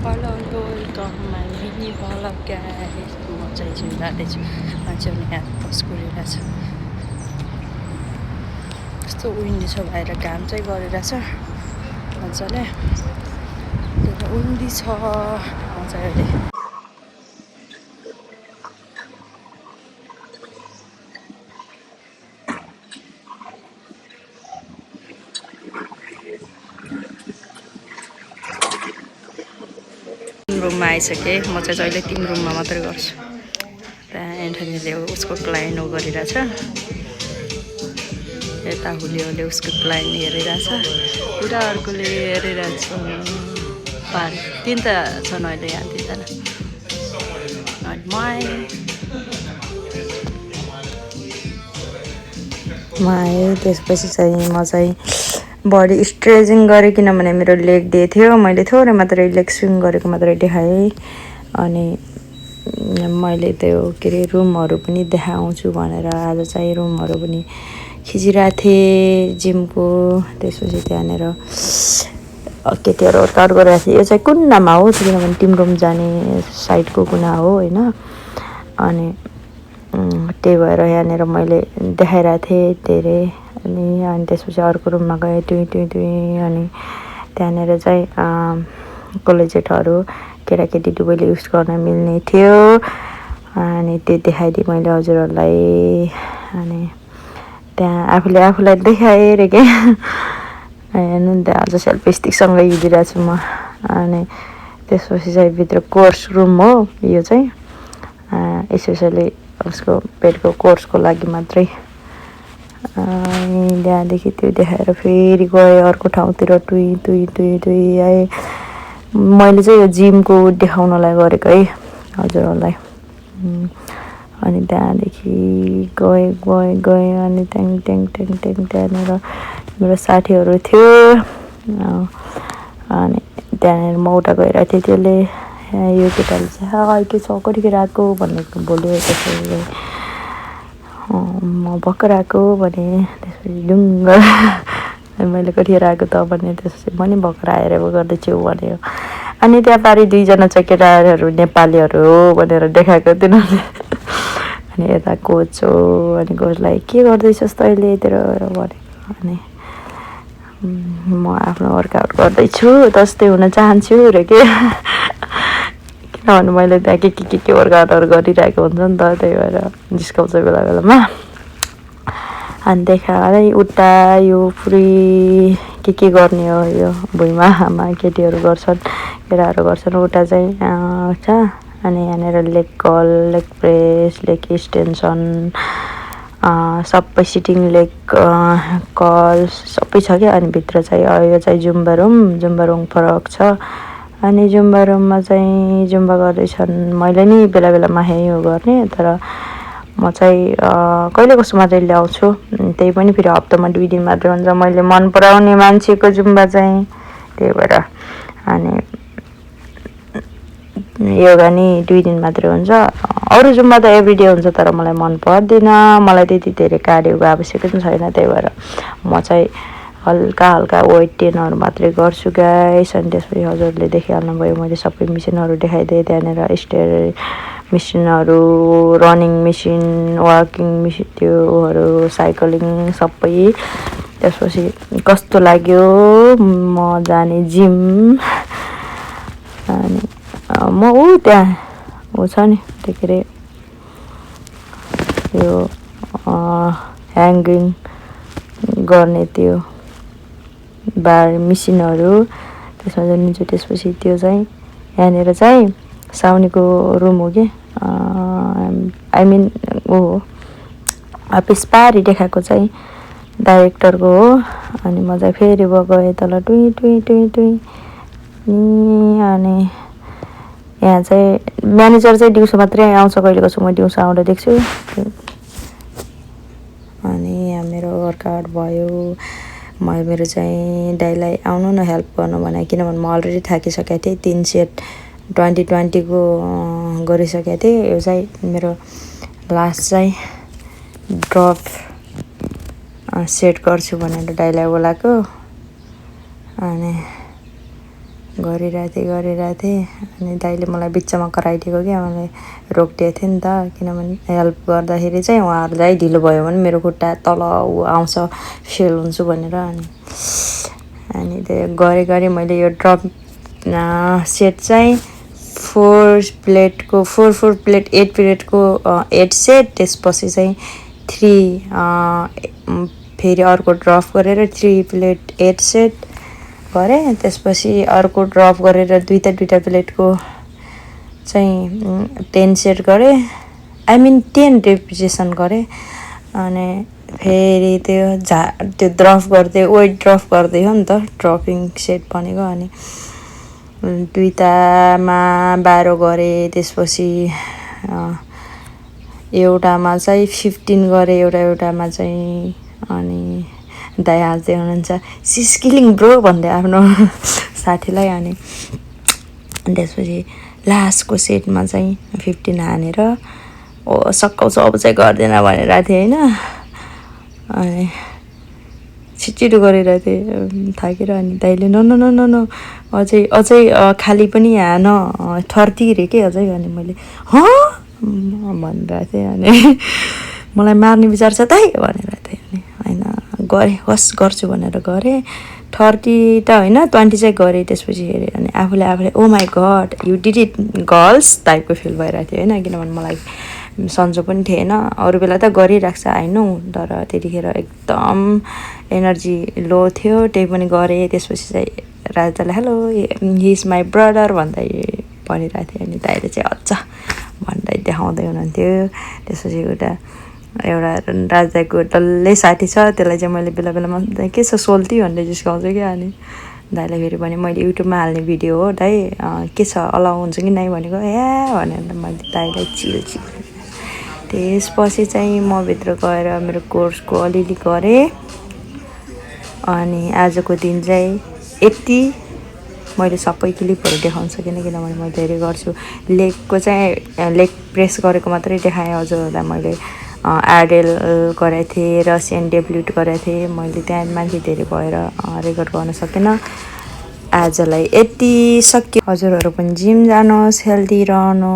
Hello welcome my mini vlog guys. म चाहिँ gym जाँदैछु। मान्छेहरूले यहाँ बस गरिरहेछ। कस्तो विन्डी छ, बाहिर घाम चाहिँ गरिरहेछ मजाले। विन्डी छ मजाले। रुममा आइसकेँ। म चाहिँ जहिले तिम्रो रुममा मात्रै गर्छु। त्यहाँ एन्थनीले उसको क्लाइन्ट गरिरहेछ। यता हुलियोले उसको क्लाइन्ट हेरिरहेछ। पुरा अर्कोले हेरिरहेछ। तिनवटा छन् अहिले यहाँ, तिनजना। म आएँ त्यसपछि चाहिँ म चाहिँ बडी स्ट्रेचिङ गरेँ, किनभने मेरो लेग डे थियो। मैले थोरै मात्रै लेग स्विङ गरेको मात्रै देखाएँ। अनि मैले त्यो के अरे रुमहरू पनि देखाउँछु भनेर आज चाहिँ रुमहरू पनि खिचिरहेको थिएँ जिमको। त्यसपछि त्यहाँनिर केटीहरू वर्कआउट गरिरहेको थिएँ। यो चाहिँ कुनामा हो, किनभने तिम्रो रुम जाने साइडको कुना हो होइन। अनि त्यही भएर यहाँनिर मैले देखाइरहेको थिएँ धेरै। अनि त्यसपछि अर्को रुममा गएँ टुई। अनि त्यहाँनिर चाहिँ कोलेजेटहरू केटाकेटी दुवैले युज गर्न मिल्ने थियो। अनि त्यो देखाइदिएँ मैले हजुरहरूलाई। अनि त्यहाँ आफूलाई देखाएँ रे के। हेर्नु नि त, अझ सेल्फी स्टिकसँग हिँडिरहेको छु म। अनि त्यसपछि चाहिँ भित्र कोर्स रुम हो यो चाहिँ, स्पेसली उसको पेटको कोर्सको लागि मात्रै। त्यहाँदेखि त्यो देखाएर फेरि गएँ अर्को ठाउँतिर टुई आएँ। मैले चाहिँ यो जिमको देखाउनलाई गरेको है हजुरहरूलाई। अनि त्यहाँदेखि गएँ अनि ट्याङ त्यहाँनिर मेरो साथीहरू थियो। अनि त्यहाँनिर म उता गइरहेको थिएँ। त्यसले यो केटाले चाहिँ के छ कतिखेर आएको भन्ने बोल्यो। त्यसरी म भर्खर आएको भने, त्यसपछि ढुङ्ग मैले कतिखेर आएको त भने, त्यसपछि म नि भर्खर आएर गर्दैछु भन्यो। अनि त्यहाँ पारि दुईजना चाहिँ केटाहरू नेपालीहरू हो भनेर देखाएको तिनीहरूले। अनि यता कोच हो। अनि कोचलाई के गर्दैछस् तैँले यतिर भनेको। अनि म आफ्नो वर्कआउट गर्दैछु, जस्तै हुन चाहन्छु र के। किनभने मैले त्यहाँ के वर्कआउटहरू गरिरहेको हुन्छ नि त, त्यही भएर जिस्काउँछ बेला बेलामा। अनि देखाएँ उता यो पुरै के गर्ने हो यो भुइँमा केटीहरू गर्छन्, केटाहरू गर्छन्। उता चाहिँ छ। अनि यहाँनिर leg curl, leg press, leg extension सबै, सिटिङ लेग कर्ल सबै छ क्या। अनि भित्र चाहिँ यो चाहिँ जुम्बा रुम फरक छ। अनि जुम्बा रुममा चाहिँ जुम्बा गर्दैछन्। मैले नि बेला बेलामा यो गर्ने, तर म चाहिँ कहिले कस्तो मात्रै ल्याउँछु। त्यही पनि फेरि हप्तामा 2 दिन मात्रै हुन्छ। मैले मन पराउने मान्छेको जुम्बा चाहिँ, त्यही भएर। अनि योगा नि 2 दिन मात्रै हुन्छ। अरू जुम्बा त एभ्रिडे हुन्छ, तर मलाई मन पर्दैन। मलाई त्यति धेरै कार्डियोको आवश्यकता पनि छैन। त्यही भएर म चाहिँ हल्का वेट टेनहरू मात्रै गर्छु गाइस। अनि त्यसपछि हजुरले देखिहाल्नुभयो, मैले सबै मिसिनहरू देखाइदिएँ। त्यहाँनिर स्टेयर मिसिनहरू, रनिङ मिसिन, वाकिङ मिसिन, त्योहरू साइक्लिङ सबै। त्यसपछि कस्तो लाग्यो म जाने जिम। अनि म त्यहाँ छ नि त्यो के अरे यो ह्याङ्गिङ गर्ने त्यो बार मिसिनहरू त्यसमा जान्छु। त्यसपछि त्यो चाहिँ यहाँनिर चाहिँ साउनीको रुम हो कि, आई मिन हो अफिस पारी देखाएको चाहिँ डाइरेक्टरको हो। अनि म चाहिँ फेरि गएँ तल टुई। अनि यहाँ चाहिँ म्यानेजर चाहिँ दिउँसो मात्रै आउँछ, कहिले कसो म दिउँसो आउँदा देख्छु। अनि यहाँ मेरो वर्कआउट भयो। मेरो चाहिँ दाइलाई आउनु न हेल्प गर्नु भने, किनभने म अलरेडी थाकिसकेको थिएँ। 3 सेट 20-20को गरिसकेको थिएँ। यो चाहिँ मेरो लास्ट चाहिँ ड्रप सेट गर्छु भनेर दाइलाई बोलाएको। अनि गरिरहेको थिएँ अनि दाइले मलाई बिचमा कराइदिएको कि मैले रोकिदिएको थिएँ नि त किनभने हेल्प गर्दाखेरि चाहिँ उहाँहरूलाई ढिलो भयो भने मेरो खुट्टा तल आउँछ फेल हुन्छु भनेर अनि त्यो गरे मैले यो ड्रप सेट चाहिँ 4 प्लेटको 4 प्लेट 8 प्लेटको 8 सेट त्यसपछि चाहिँ 3 फेरि अर्को ड्रप गरेर 3 प्लेट 8 सेट गरेँ त्यसपछि अर्को ड्रप गरेर दुईटा प्लेटको चाहिँ 10 सेट गरेँ आई मिन 10 रेपिटेसन गरेँ अनि फेरि त्यो ड्रप गर्दै वेट ड्रप गर्दै हो नि त ड्रपिङ सेट भनेको अनि दुईटामा 12 गरेँ त्यसपछि एउटामा चाहिँ 15 गरेँ एउटामा चाहिँ अनि दाइ हाँस्दै हुनुहुन्छ सिस किलिङ ब्रो भन्दै आफ्नो साथीलाई अनि त्यसपछि लास्टको सेटमा चाहिँ 15 हानेर सक्काउँछु अब चाहिँ गर्दैन भनिरहेको थिएँ होइन अनि छिटो गरिरहेको थिएँ थाकेर अनि दाइले न अझै खाली पनि हान 30 रे के अझै अनि मैले भनिरहेको थिएँ अनि मलाई मार्ने विचार छ दाइ भनिरहेको थिएँ अनि होइन गरेँ होस् गर्छु भनेर गरेँ 30 त होइन 20 चाहिँ गरेँ त्यसपछि हेरेँ अनि आफूले oh my god you did it girls टाइपको फिल भइरहेको थियो होइन किनभने मलाई सन्चो पनि थिएन अरू बेला त गरिरहेको छ होइन तर त्यतिखेर एकदम एनर्जी लो थियो त्यही पनि गरेँ त्यसपछि चाहिँ राजाले hello he is my brother भन्दै भनिरहेको थियो अनि दाइले चाहिँ अझ भन्दै देखाउँदै हुनुहुन्थ्यो त्यसपछि एउटा राजाको डल्लै साथी छ त्यसलाई चाहिँ मैले बेला बेलामा के छ सोल्ती भनेर जिस्काउँछु क्या अनि दाइलाई फेरि भने मैले युट्युबमा हाल्ने भिडियो हो दाइ के छ अलाउ हुन्छ कि नै भनेको भनेर मैले दाइलाई चिल त्यसपछि चाहिँ म भित्र गएर मेरो कोर्सको अलिअलि गरेँ अनि आजको दिन चाहिँ यति मैले सबै क्लिपहरू देखाउन सकिनँ किनभने म धेरै गर्छु लेगको चाहिँ लेग प्रेस गरेको मात्रै देखाएँ हजुरहरूलाई मैले एडेल गरेको थिएँ रसियन डेब्ल्युट गरेको थिएँ मैले त्यहाँ मान्छे धेरै भएर रेकर्ड गर्न सकिनँ आजलाई यति सक्यो हजुरहरू पनि जिम जानुहोस् हेल्दी रहनु